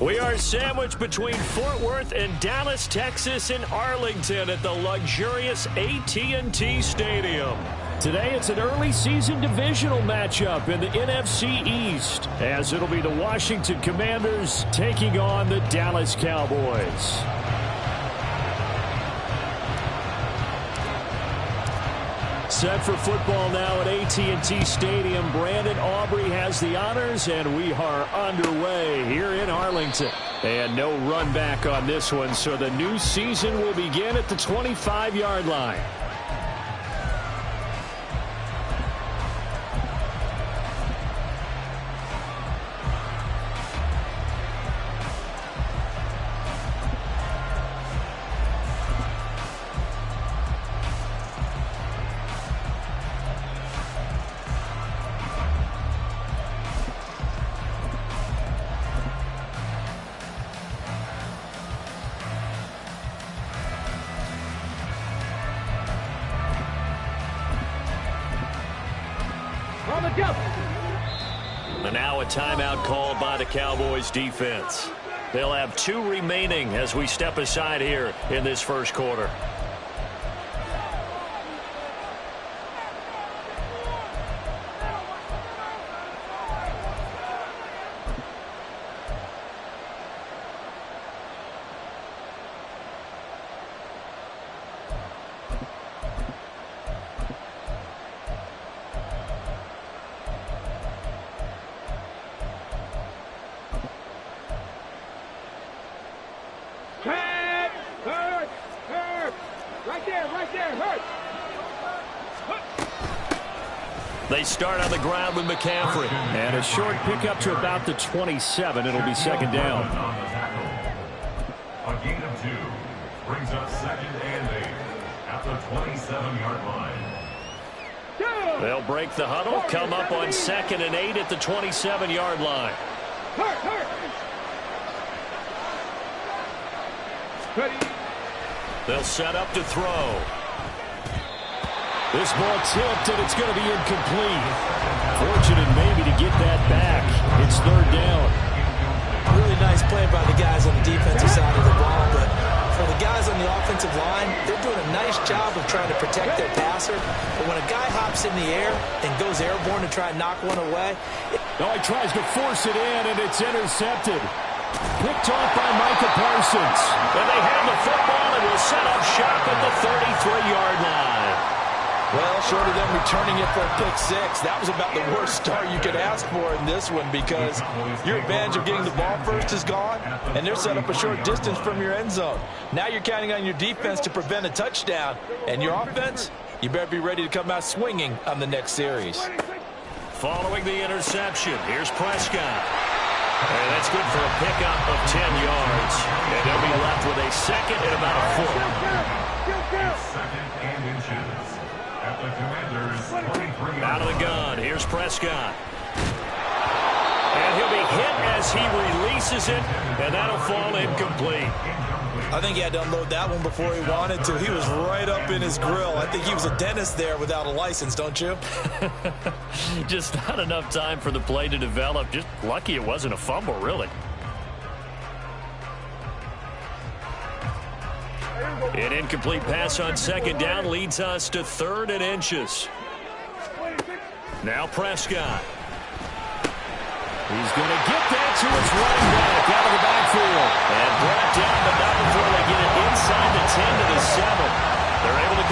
We are sandwiched between Fort Worth and Dallas, Texas, and Arlington at the luxurious AT&T Stadium. Today, it's an early season divisional matchup in the NFC East, as it'll be the Washington Commanders taking on the Dallas Cowboys. Set for football now at AT&T Stadium. Brandon Aubrey has the honors, and we are underway here in Arlington. And no run back on this one, so the new season will begin at the 25-yard line. And now a timeout called by the Cowboys defense. They'll have 2 remaining as we step aside here in this first quarter. They start on the ground with McCaffrey. And a short pickup to about the 27. It'll be second down. A gain of 2 brings up 2nd and 8 at the 27-yard line. They'll break the huddle, come up on 2nd and 8 at the 27-yard line. They'll set up to throw. This ball tipped, and it's going to be incomplete. Fortunate maybe to get that back. It's 3rd down. Really nice play by the guys on the defensive side of the ball, but for the guys on the offensive line, they're doing a nice job of trying to protect their passer. But when a guy hops in the air and goes airborne to try and knock one away. He tries to force it in, and it's intercepted. Picked off by Micah Parsons. And they have the football and will set up shop at the 33-yard line. Well, short of them returning it for a pick 6, that was about the worst start you could ask for in this one, because your advantage of getting the ball first is gone, and they're set up a short distance from your end zone. Now you're counting on your defense to prevent a touchdown, and your offense, you better be ready to come out swinging on the next series. Following the interception, here's Prescott. And that's good for a pickup of 10 yards. And they'll be left with a 2nd and about a 4. 2nd and inches. At the Commanders' 23. Out of the gun, here's Prescott. And he'll be hit as he releases it, and that'll fall incomplete. I think he had to unload that one before he wanted to. He was right up in his grill. I think he was a dentist there without a license, don't you? Just not enough time for the play to develop. Just lucky it wasn't a fumble, really. An incomplete pass on 2nd down leads us to 3rd and inches. Now Prescott. He's going to get that to his running back out of the backfield. And brought down, but not before they get it inside the 10 to the 7. They're able to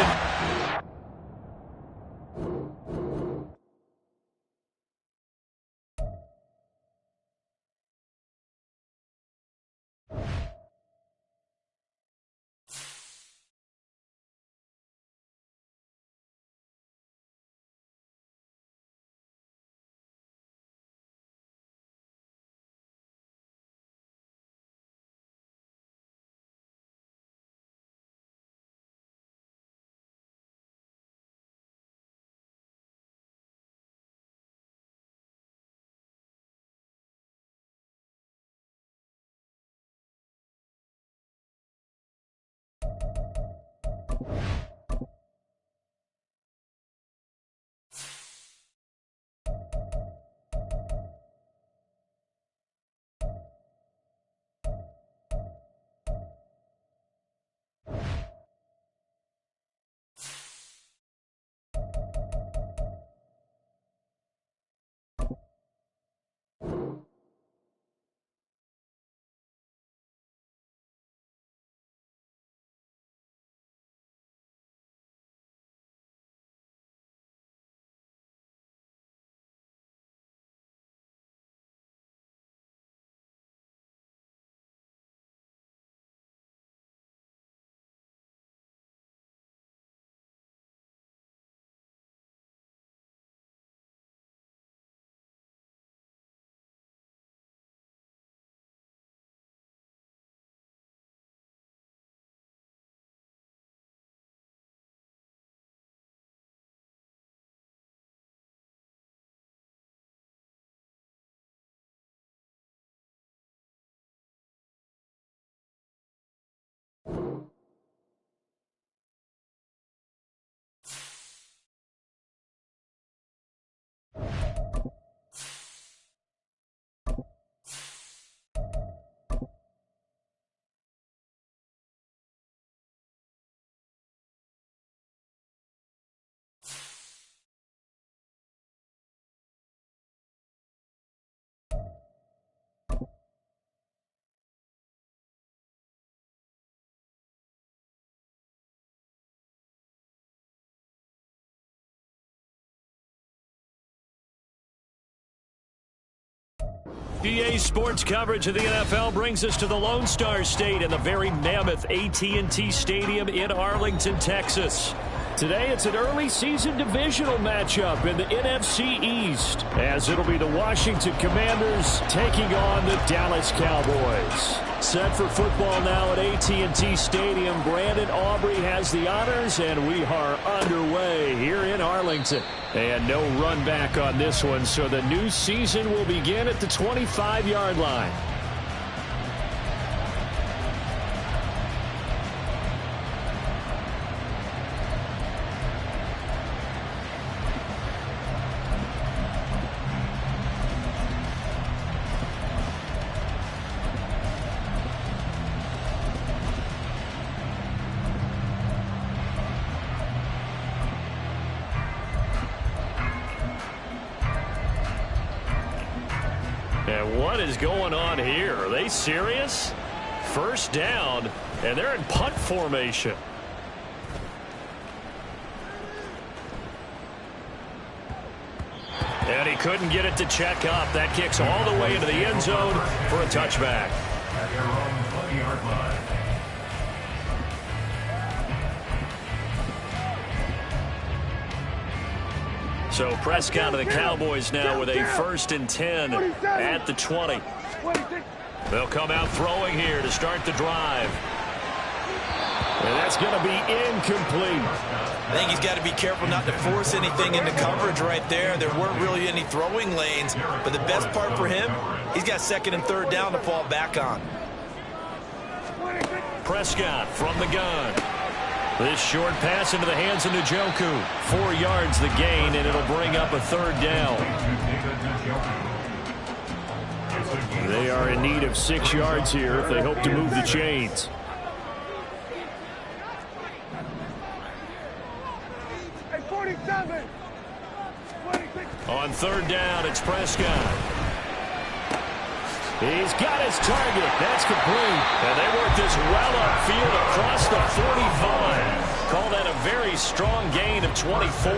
EA Sports coverage of the NFL brings us to the Lone Star State and the very mammoth AT&T Stadium in Arlington, Texas. Today, it's an early season divisional matchup in the NFC East, as it'll be the Washington Commanders taking on the Dallas Cowboys. Set for football now at AT&T Stadium. Brandon Aubrey has the honors, and we are underway here in Arlington. And no run back on this one, so the new season will begin at the 25-yard line. And what is going on here? Are they serious? First down, and they're in punt formation. And he couldn't get it to check up. That kicks all the way into the end zone for a touchback. At their own 20-yard line. So Prescott of the Cowboys now with a 1st and 10 at the 20. They'll come out throwing here to start the drive. And that's going to be incomplete. I think he's got to be careful not to force anything into coverage right there. There weren't really any throwing lanes, but the best part for him, he's got 2nd and 3rd down to fall back on. Prescott from the gun. This short pass into the hands of Njoku. 4 yards the gain, and it'll bring up a 3rd down. They are in need of 6 yards here if they hope to move the chains. On 3rd down, it's Prescott. He's got his target. That's complete. And they work this well upfield across the 45. Call that a very strong gain of 24.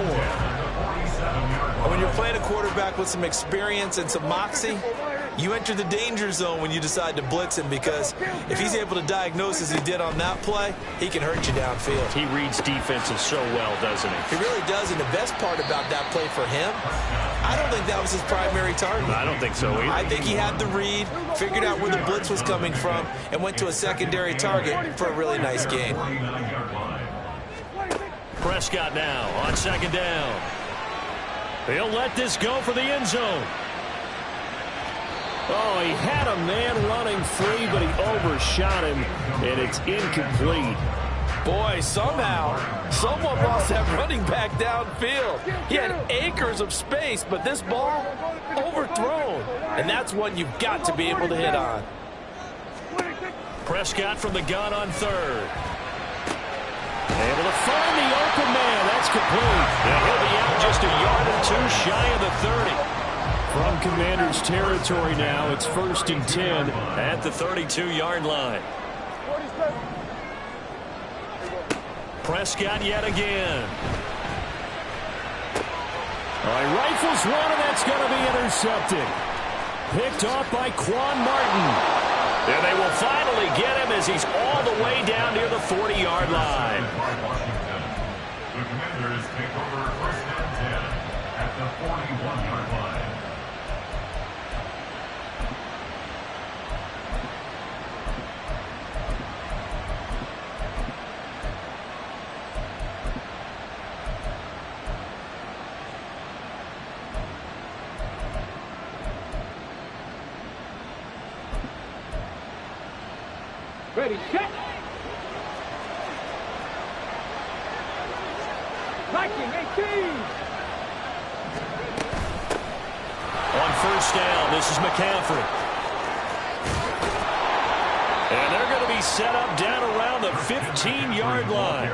When you're playing a quarterback with some experience and some moxie, you enter the danger zone when you decide to blitz him, because if he's able to diagnose as he did on that play, he can hurt you downfield. He reads defenses so well, doesn't he? He really does, and the best part about that play for him, I don't think that was his primary target. I don't think so either. I think he had the read, figured out where the blitz was coming from, and went to a secondary target for a really nice gain. Prescott now on 2nd down. He'll let this go for the end zone. Oh, he had a man running free, but he overshot him, and it's incomplete. Boy, somehow, someone lost that running back downfield. He had acres of space, but this ball, overthrown. And that's one you've got to be able to hit on. Prescott from the gun on 3rd. Able to find the open man. That's complete. And he'll be out just a yard or 2 shy of the 30. From Commanders territory now, it's 1st and 10 at the 32-yard line. Prescott yet again. All right, rifles one, and that's going to be intercepted. Picked off by Quan Martin. And they will finally get him as he's all the way down near the 40-yard line. The Commanders take over 1st and 10 at the 41-yard line. Ready, set. Viking 18. On 1st down, this is McCaffrey. And they're going to be set up down around the 15-yard line.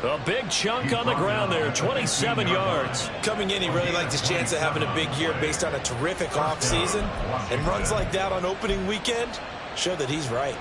A big chunk on the ground there, 27 yards. Coming in, he really liked his chance of having a big year based on a terrific offseason. And runs like that on opening weekend show that he's right.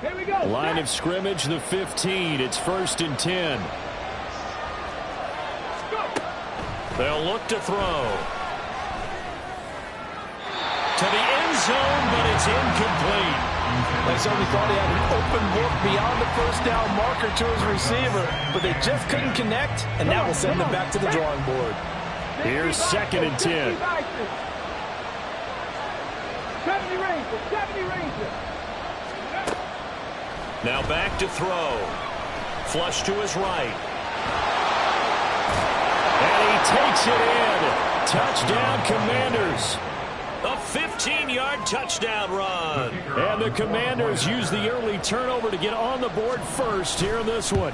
Here we go. Line of scrimmage, the 15. It's 1st and 10. They'll look to throw. To the end zone, but it's incomplete. They certainly thought he had an open look beyond the first down marker to his receiver, but they just couldn't connect, and that will send them back to the drawing board. Here's 2nd and 10. 70 Ranger, 70 Ranger. Now back to throw. Flush to his right. And he takes it in. Touchdown, Commanders. A 15-yard touchdown run. And the Commanders use the early turnover to get on the board first here in this one.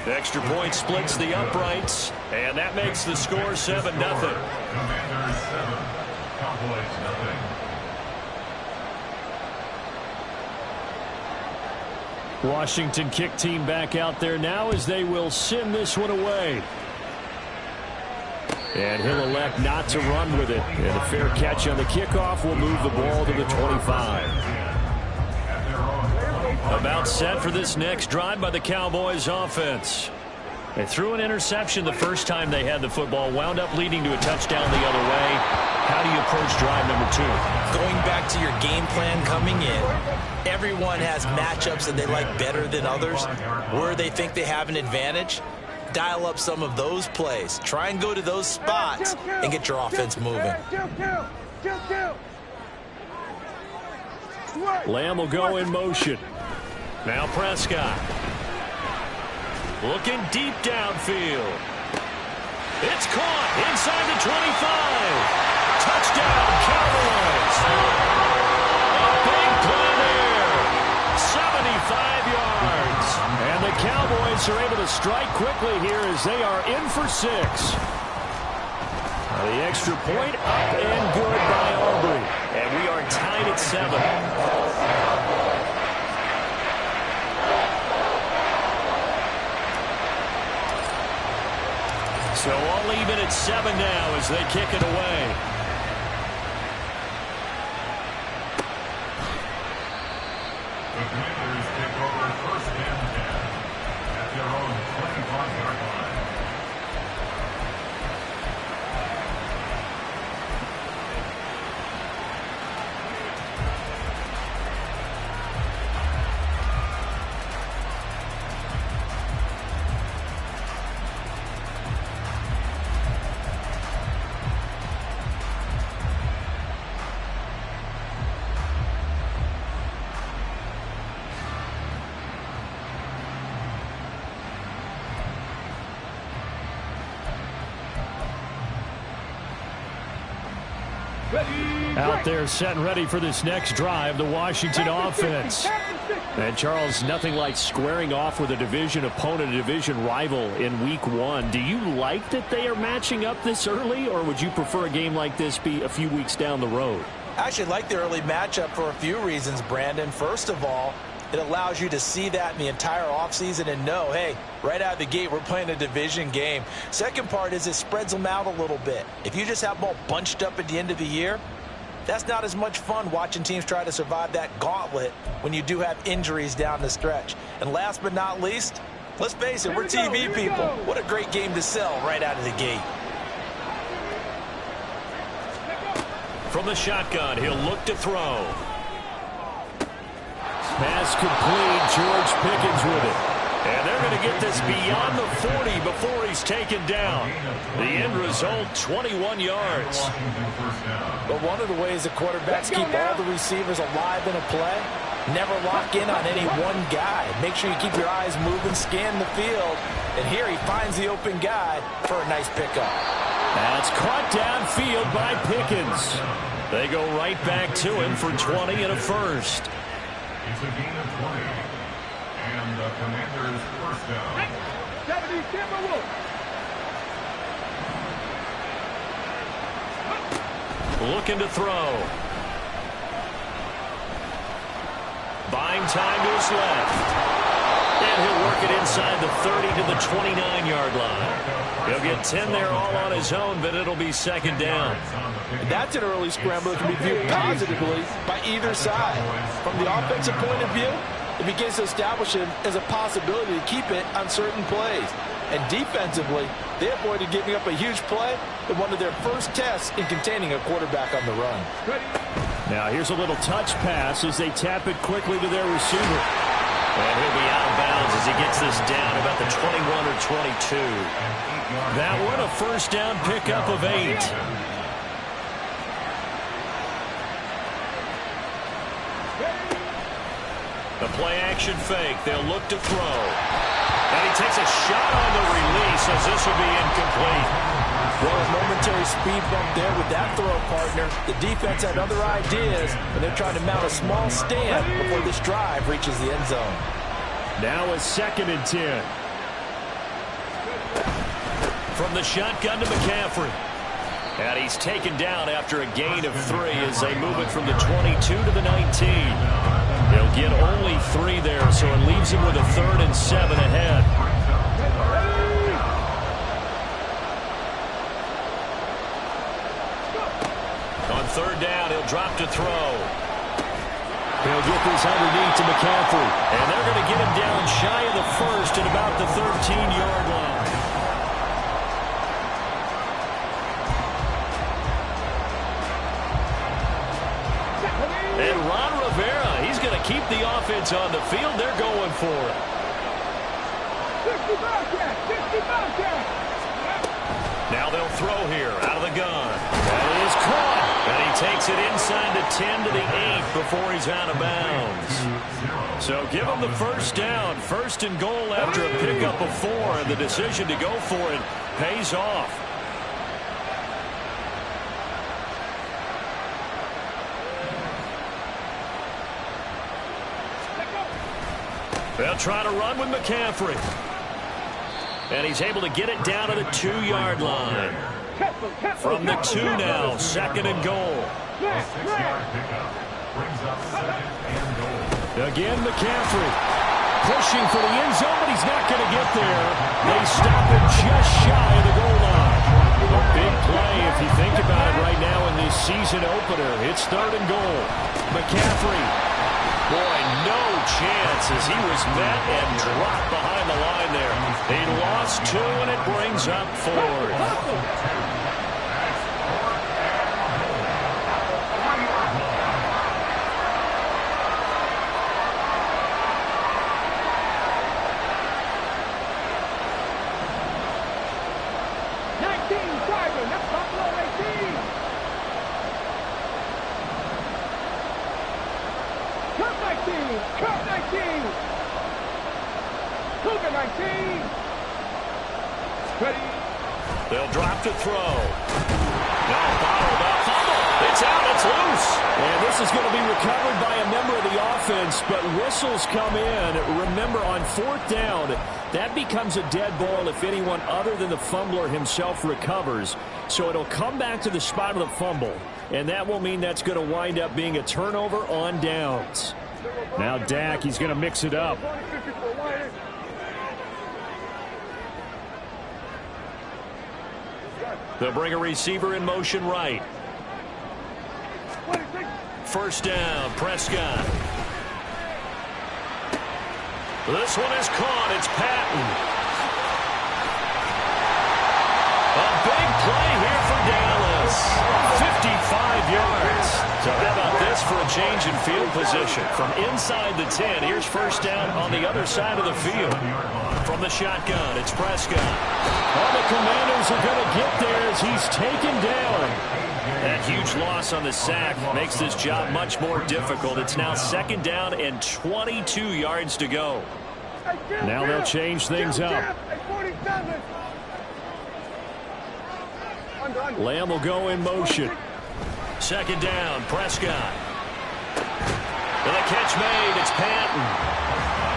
The extra point splits the uprights, and that makes the score 7-0. Commanders 7, Cowboys 0. Washington kick team back out there now as they will send this one away. And he'll elect not to run with it. And a fair catch on the kickoff will move the ball to the 25. About set for this next drive by the Cowboys offense. They threw an interception the first time they had the football, wound up leading to a touchdown the other way. How do you approach drive number 2? Going back to your game plan coming in, everyone has matchups that they like better than others. Where they think they have an advantage, dial up some of those plays. Try and go to those spots and get your offense moving. Lamb will go in motion. Now Prescott. Looking deep downfield. It's caught inside the 25. Touchdown, Cowboys. A big play there. 75 yards. And the Cowboys are able to strike quickly here as they are in for 6. The extra point up and good by Aubrey. And we are tied at 7. So all even at 7 now as they kick it away. The Commanders take over 1st and 10 at their own 25-yard line. Out there set and ready for this next drive, the Washington offense. And Charles, nothing like squaring off with a division opponent, a division rival in week 1. Do you like that they are matching up this early, or would you prefer a game like this be a few weeks down the road? I actually like the early matchup for a few reasons, Brandon. First of all, it allows you to see that in the entire offseason and know, hey, right out of the gate, we're playing a division game. Second part is it spreads them out a little bit. If you just have them all bunched up at the end of the year, that's not as much fun watching teams try to survive that gauntlet when you do have injuries down the stretch. And last but not least, let's face it, we're TV people. What a great game to sell right out of the gate. From the shotgun, he'll look to throw. Pass complete. George Pickens with it. And they're going to get this beyond the 40 before he's taken down. The end result, 21 yards. But one of the ways the quarterbacks keep all the receivers alive in a play, never lock in on any one guy. Make sure you keep your eyes moving, scan the field. And here he finds the open guy for a nice pickup. That's caught downfield by Pickens. They go right back to him for 20 and a first. It's a gain of 20. And the Commanders' first down. 70 Timberwolves. Looking to throw. Buying time to his left. And he'll work it inside the 30 to the 29-yard line. He'll get 10 there all on his own, but it'll be second down. And that's an early scramble that can be viewed positively by either side. From the offensive point of view, it begins to establish it as a possibility to keep it on certain plays. And defensively, they avoided giving up a huge play in one of their first tests in containing a quarterback on the run. Now here's a little touch pass as they tap it quickly to their receiver. And he'll be out of bounds as he gets this down about the 21 or 22. That one a first down pickup of 8. The play action fake. They'll look to throw. And he takes a shot on the release as this will be incomplete. Well, a momentary speed bump there with that throw, partner. The defense had other ideas, and they're trying to mount a small stand before this drive reaches the end zone. Now a 2nd and 10. From the shotgun to McCaffrey. And he's taken down after a gain of 3 as they move it from the 22 to the 19. They'll get only 3 there, so it leaves him with a 3rd and 7 ahead. On 3rd down, he'll drop to throw. He'll get this underneath to McCaffrey. And they're going to get him down shy of the 1st at about the 13-yard line. And Ron Rivera, he's going to keep the offense on the field. They're going for it. 60 Bobcat! Now they'll throw here out of the gun. That is caught. And he takes it inside the 10 to the 8 before he's out of bounds. So give him the first down. 1st and goal after a pickup of 4. And the decision to go for it pays off. They'll try to run with McCaffrey. And he's able to get it down to the 2-yard line. From the 2 now, 2nd and goal. Again, McCaffrey pushing for the end zone, but he's not going to get there. They stop him just shy of the goal line. A big play if you think about it right now in this season opener. It's 3rd and goal. McCaffrey. Boy, no chance as he was met and dropped behind the line there. They lost 2, and it brings up 4th. They'll drop to throw. Now bottled up. It's out. It's loose. And this is going to be recovered by a member of the offense, but whistles come in. Remember, on 4th down, that becomes a dead ball if anyone other than the fumbler himself recovers. So it'll come back to the spot of the fumble, and that will mean that's going to wind up being a turnover on downs. Now Dak, he's going to mix it up. They'll bring a receiver in motion right. 1st down, Prescott. This one is caught. It's Patton. A big play here for Dallas. 55 yards. So how about this for a change in field position? From inside the 10, here's 1st down on the other side of the field. From the shotgun, it's Prescott. Well, the Commanders are going to get there as he's taken down. That huge loss on the sack makes this job much more difficult. It's now 2nd down and 22 yards to go. Now they'll change things up. Lamb will go in motion. 2nd down, Prescott. And the catch made, it's Patton.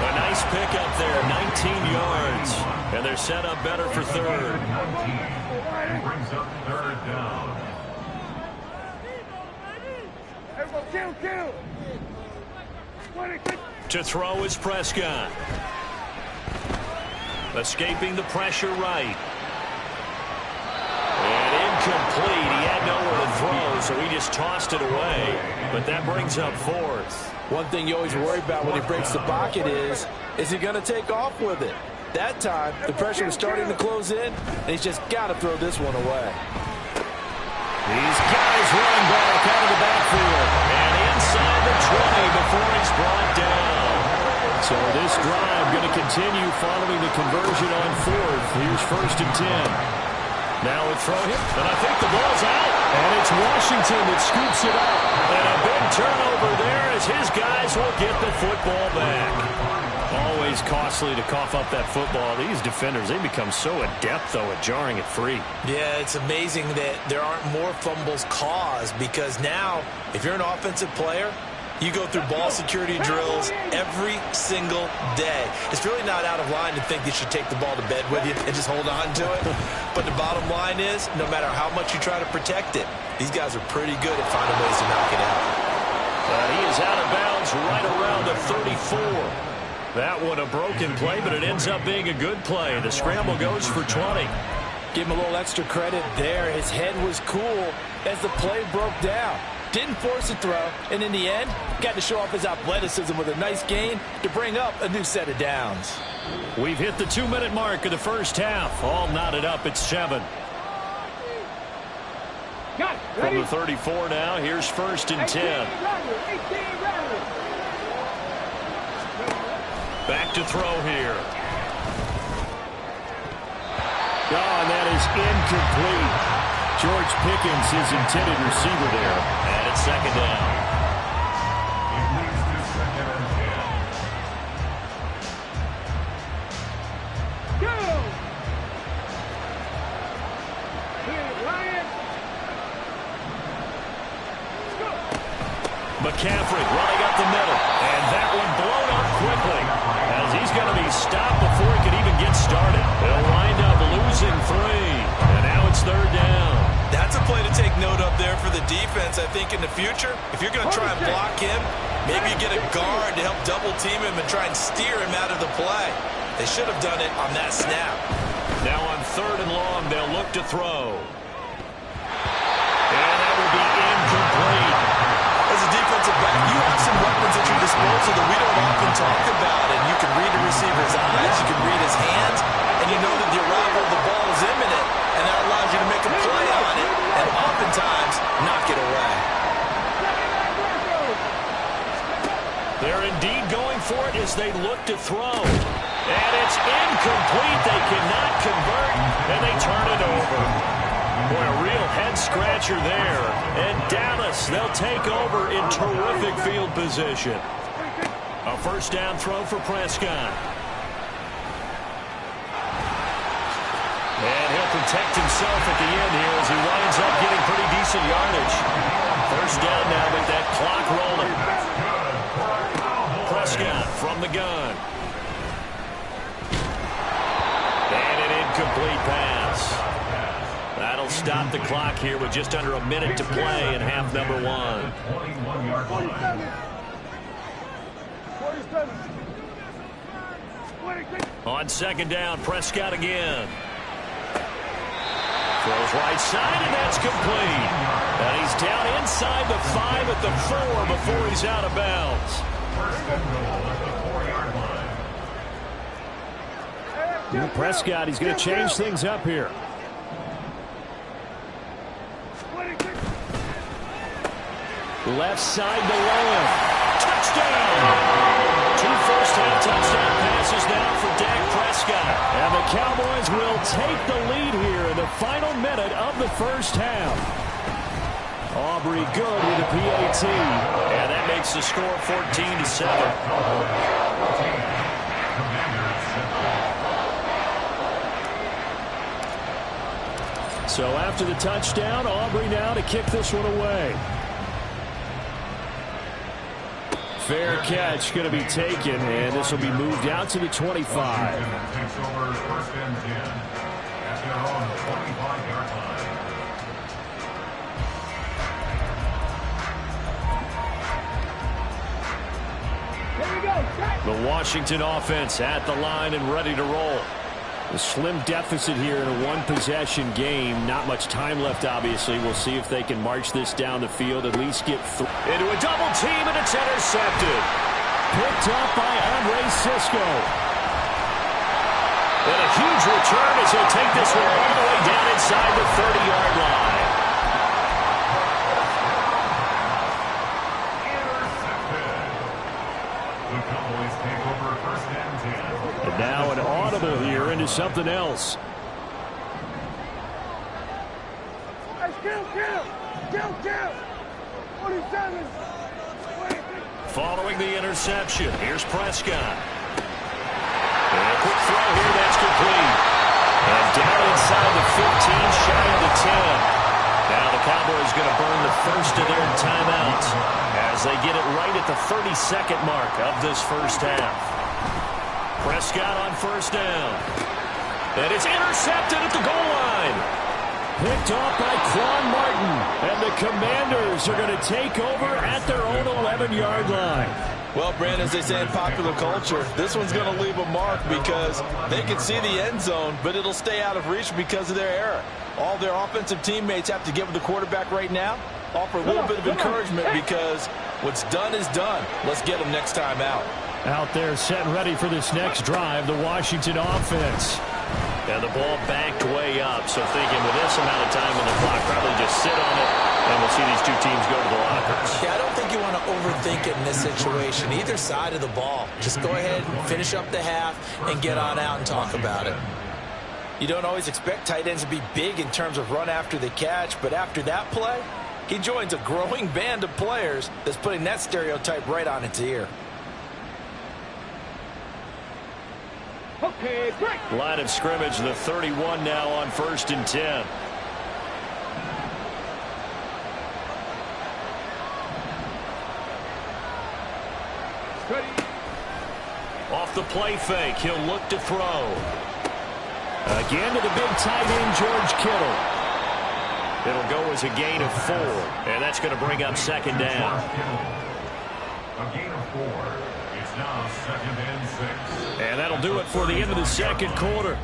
A nice pickup there, 19 yards. And they're set up better for 3rd. And brings up 3rd down. To throw is Prescott. Escaping the pressure right. And incomplete. He had nowhere to throw, so he just tossed it away. But that brings up fourth. One thing you always worry about when he breaks the pocket is he going to take off with it? That time, the pressure was starting to close in, and he's just got to throw this one away. These guys running back out of the backfield. And inside the 20 before he's brought down. So this drive going to continue following the conversion on fourth. Here's 1st and 10. Now a throw hit, and I think the ball's out. And it's Washington that scoops it up. And a big turnover there as his guys will get the football back. Always costly to cough up that football. These defenders, they become so adept, though, at jarring it free. Yeah, it's amazing that there aren't more fumbles caused because now, if you're an offensive player, you go through ball security drills every single day. It's really not out of line to think you should take the ball to bed with you and just hold on to it. But the bottom line is, no matter how much you try to protect it, these guys are pretty good at finding ways to knock it out. He is out of bounds right around the 34. That one a broken play, but it ends up being a good play. The scramble goes for 20. Give him a little extra credit there. His head was cool as the play broke down. Didn't force a throw, and in the end, got to show off his athleticism with a nice gain to bring up a new set of downs. We've hit the 2-minute mark of the first half. All knotted up at 7. From the 34 now, here's 1st and 10. Back to throw here. Oh, and that is incomplete. George Pickens, his intended receiver there. And it's 2nd down. It leads to 2nd and 10. Go! Here, Ryan. Go! McCaffrey running up the middle. And that one blown up quickly. As he's going to be stopped before he can even get started. They'll wind up losing 3. And now it's 3rd down. That's a play to take note of there for the defense. I think in the future, if you're going to try and block him, maybe you get a guard to help double team him and try and steer him out of the play. They should have done it on that snap. Now on 3rd and long, they'll look to throw. And that will be incomplete. As a defensive back, you have some weapons at your disposal that we don't often talk about. And you can read a receiver's eyes, you can read his hands, and you know that the arrival of the ball is imminent. And that allows you to make a play on it and oftentimes knock it away. They're indeed going for it as they look to throw. And it's incomplete. They cannot convert, and they turn it over. Boy, a real head-scratcher there. And Dallas, they'll take over in terrific field position. A 1st down throw for Prescott. And he'll protect himself at the end here as he winds up getting pretty decent yardage. 1st down now with that clock rolling. Prescott from the gun. And an incomplete pass. That'll stop the clock here with just under a minute to play in half number 1. 21-yard line. 47. On 2nd down, Prescott again. Throws right side, and that's complete. And he's down inside the 5 at the 4 before he's out of bounds. 1st and goal at the 4-yard line. Prescott, he's going to change things up here. Left side to left. Touchdown! 2 first-half touchdown passes now for Dak Prescott. And the Cowboys will take the lead here in the final minute of the first half. Aubrey good with a PAT. And that makes the score 14-7. So after the touchdown, Aubrey now to kick this one away. Fair catch going to be taken, and this will be moved out to the 25. Takes over 1st and 10 at their own 25-yard line. Here we go. The Washington offense at the line and ready to roll. A slim deficit here in a one-possession game. Not much time left, obviously. We'll see if they can march this down the field, at least get through. Into a double team, and it's intercepted. Picked up by Andre Cisco. And a huge return as he'll take this one all the way down inside the 30-yard line. And now an audible here into something else. Kill. 47. Following the interception, here's Prescott. And a quick throw here, that's complete. And down inside the 15, shy of the 10. Now the Cowboys going to burn the first of their timeouts as they get it right at the 32nd mark of this first half. Prescott on first down. And it's intercepted at the goal line. Picked off by Quan Martin. And the Commanders are going to take over at their own 11-yard line. Well, Brandon, as they say in popular culture, this one's going to leave a mark because they can see the end zone, but it'll stay out of reach because of their error. All their offensive teammates have to give the quarterback right now, offer a little bit of encouragement because what's done is done. Let's get them next time out. Out there set ready for this next drive, the Washington offense. And the ball backed way up, so thinking with this amount of time on the clock, probably just sit on it, and we'll see these two teams go to the lockers. Yeah, I don't think you want to overthink it in this situation. Either side of the ball. Just go ahead and finish up the half and get on out and talk about it. You don't always expect tight ends to be big in terms of run after the catch, but after that play, he joins a growing band of players that's putting that stereotype right on its ear. Okay, break. Line of scrimmage, the 31 now on 1st and 10. Ready. Off the play fake, he'll look to throw. Again to the big tight end, George Kittle. It'll go as a gain of 4, and that's going to bring up second down. A gain of 4. It's now 2nd and 6. And that'll do it for the end of the second quarter.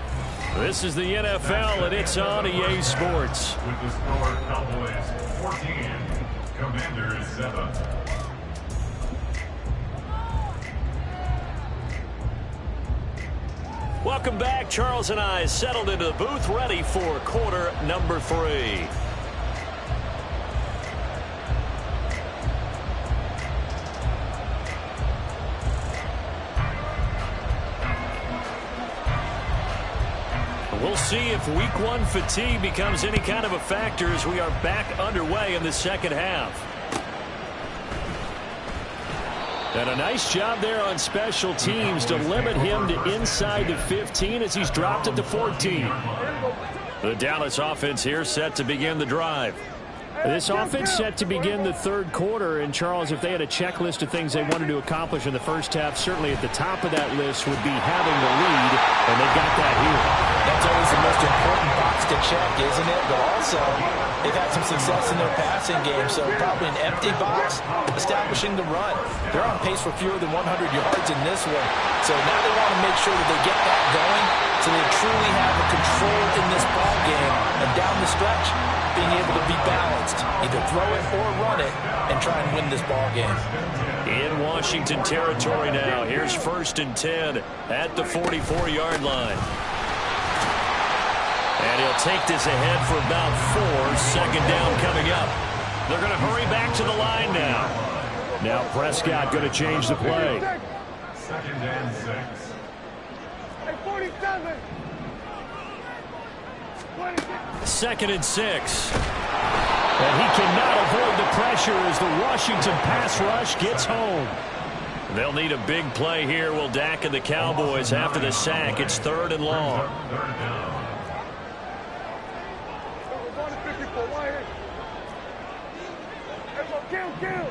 This is the NFL, and it's on EA Sports. With the score, Cowboys 14, Commanders 7. Welcome back. Charles and I settled into the booth, ready for quarter number 3. We'll see if week 1 fatigue becomes any kind of a factor as we are back underway in the second half. And a nice job there on special teams to limit him to inside the 15 as he's dropped it to 14. The Dallas offense here set to begin the drive. This offense set to begin the third quarter, and Charles, if they had a checklist of things they wanted to accomplish in the first half, certainly at the top of that list would be having the lead, and they got that here. That's always the most important box to check, isn't it? But also, they've had some success in their passing game, so probably an empty box, establishing the run. They're on pace for fewer than 100 yards in this one, so now they want to make sure that they get that going so they truly have the control in this ball game, and down the stretch, being able to be balanced, either throw it or run it, and try and win this ball game. In Washington territory now, here's 1st and 10 at the 44-yard line. And he'll take this ahead for about 4. Second down coming up. They're going to hurry back to the line now. Now Prescott going to change the play. 2nd and 6. Hey, 47. 26. 2nd and 6. And he cannot avoid the pressure as the Washington pass rush gets home. They'll need a big play here, will Dak and the Cowboys after the sack. It's 3rd and long. 3rd down. We're going to 54. Why? Kill.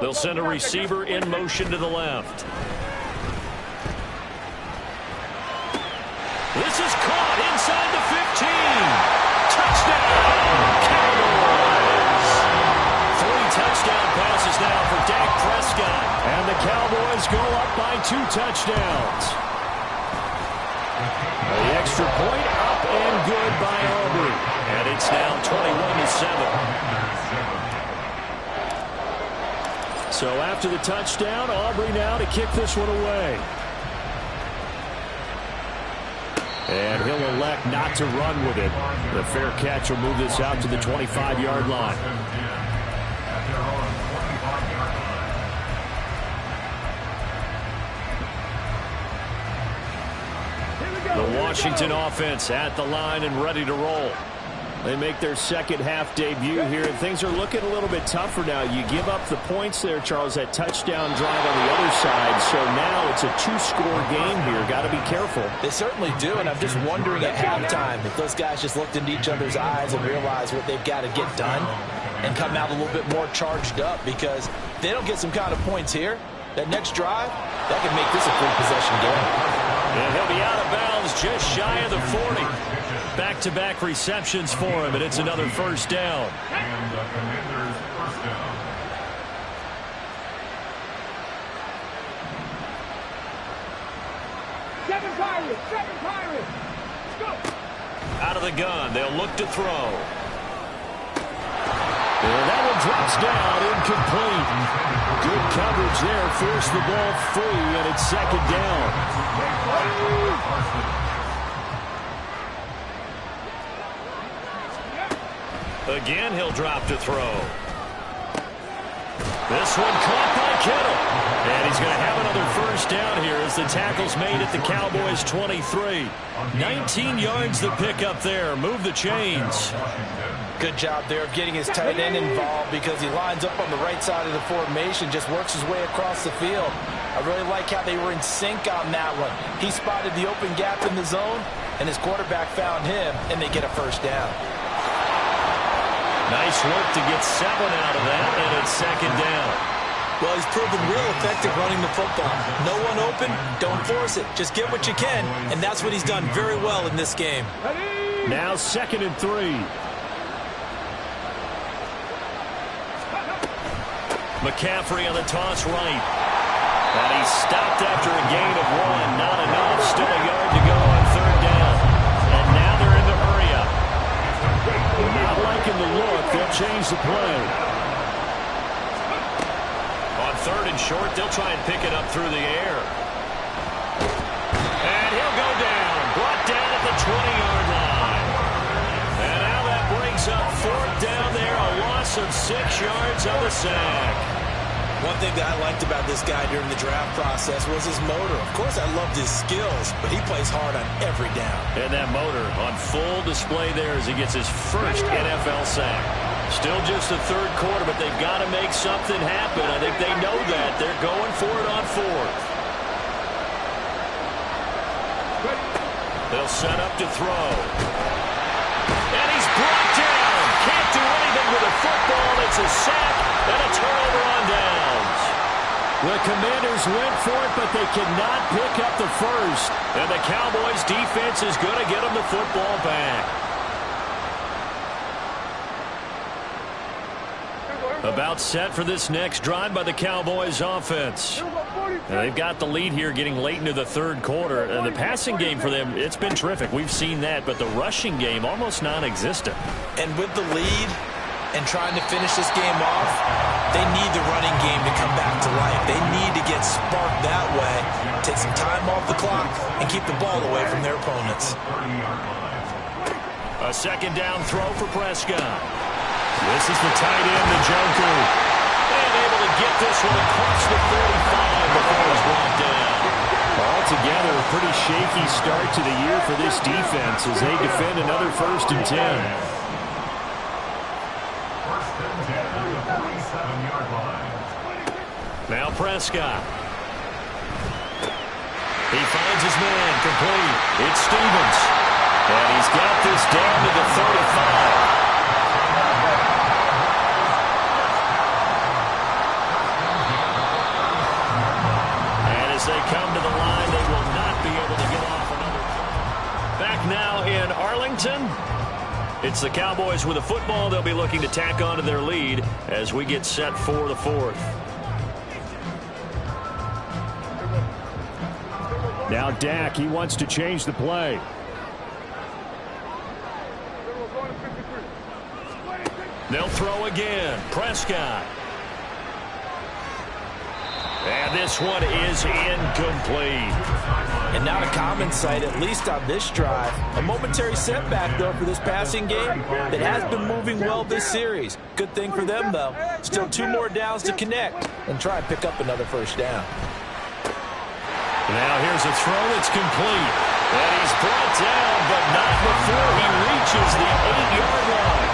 They'll send a receiver in motion to the left. This is caught inside the 15. Touchdown, Cowboys. 3 touchdown passes now for Dak Prescott. And the Cowboys go up by 2 touchdowns. The extra point up and good by Aubrey. And it's now 21-7. So after the touchdown, Aubrey now to kick this one away. And he'll elect not to run with it. The fair catch will move this out to the 25-yard line. The Washington offense at the line and ready to roll. They make their second half debut here, and things are looking a little bit tougher now. You give up the points there, Charles, that touchdown drive on the other side. So now it's a 2-score game here. Got to be careful. They certainly do, and I'm just wondering at halftime if those guys just looked into each other's eyes and realized what they've got to get done and come out a little bit more charged up, because if they don't get some kind of points here, that next drive, that could make this a full-possession game. And he'll be out of bounds just shy of the 40. Back-to-back receptions for him, and it's another first down. And the Commanders' first down. Seven Pirates! Let's go! Out of the gun, they'll look to throw. And that one drops down, incomplete. Good coverage there, forced the ball free, and it's second down. Again, he'll drop to throw. This one caught by Kittle. And he's going to have another first down here as the tackle's made at the Cowboys' 23. 19 yards to pick up there. Move the chains. Good job there of getting his tight end involved, because he lines up on the right side of the formation, just works his way across the field. I really like how they were in sync on that one. He spotted the open gap in the zone, and his quarterback found him, and they get a first down. Nice work to get 7 out of that, and it's second down. Well, he's proven real effective running the football. No one open, don't force it. Just get what you can, and that's what he's done very well in this game. Now 2nd and 3. McCaffrey on the toss right. And he's stopped after a gain of 1. Not enough. Still a yard to go on 3rd down. And now they're in the hurry up. Not liking the look. They'll change the play. On 3rd and short, they'll try and pick it up through the air. And he'll go down. Brought down at the 20-yard line. And now that brings up 4th down there. A loss of 6 yards on the sack. One thing that I liked about this guy during the draft process was his motor. Of course, I loved his skills, but he plays hard on every down. And that motor on full display there as he gets his first NFL sack. Still just the 3rd quarter, but they've got to make something happen. I think they know that. They're going for it on 4th. They'll set up to throw. And he's brought down. Can't do anything with a football. It's a sack and a turnover on downs. The Commanders went for it, but they cannot pick up the first. And the Cowboys defense is going to get them the football back. About set for this next drive by the Cowboys offense. And they've got the lead here getting late into the 3rd quarter. And the passing game for them, it's been terrific. We've seen that, but the rushing game almost non-existent. And with the lead and trying to finish this game off, they need the running game to come back to life. They need to get sparked that way, take some time off the clock, and keep the ball away from their opponents. A 2nd down throw for Prescott. This is the tight end, the Joker. And able to get this one across the 35 before he's brought down. Altogether, a pretty shaky start to the year for this defense as they defend another 1st and 10. 1st and 10 at the 47-yard line. Now Prescott. He finds his man complete. It's Stevens. And he's got this down to the 35. As they come to the line, they will not be able to get off another. Back now in Arlington. It's the Cowboys with the football. They'll be looking to tack on to their lead as we get set for the 4th. Now Dak, he wants to change the play. They'll throw again. Prescott. And this one is incomplete. And not a common sight, at least on this drive. A momentary setback, though, for this passing game that has been moving well this series. Good thing for them, though. Still 2 more downs to connect and try and pick up another first down. Now here's a throw that's complete. And he's brought down, but not before he reaches the 8-yard line.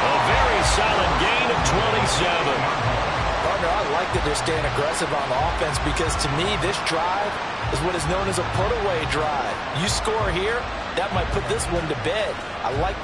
A very solid gain of 27. Partner, I like that they're staying aggressive on the offense because, to me, this drive is what is known as a put-away drive. You score here, that might put this one to bed. I like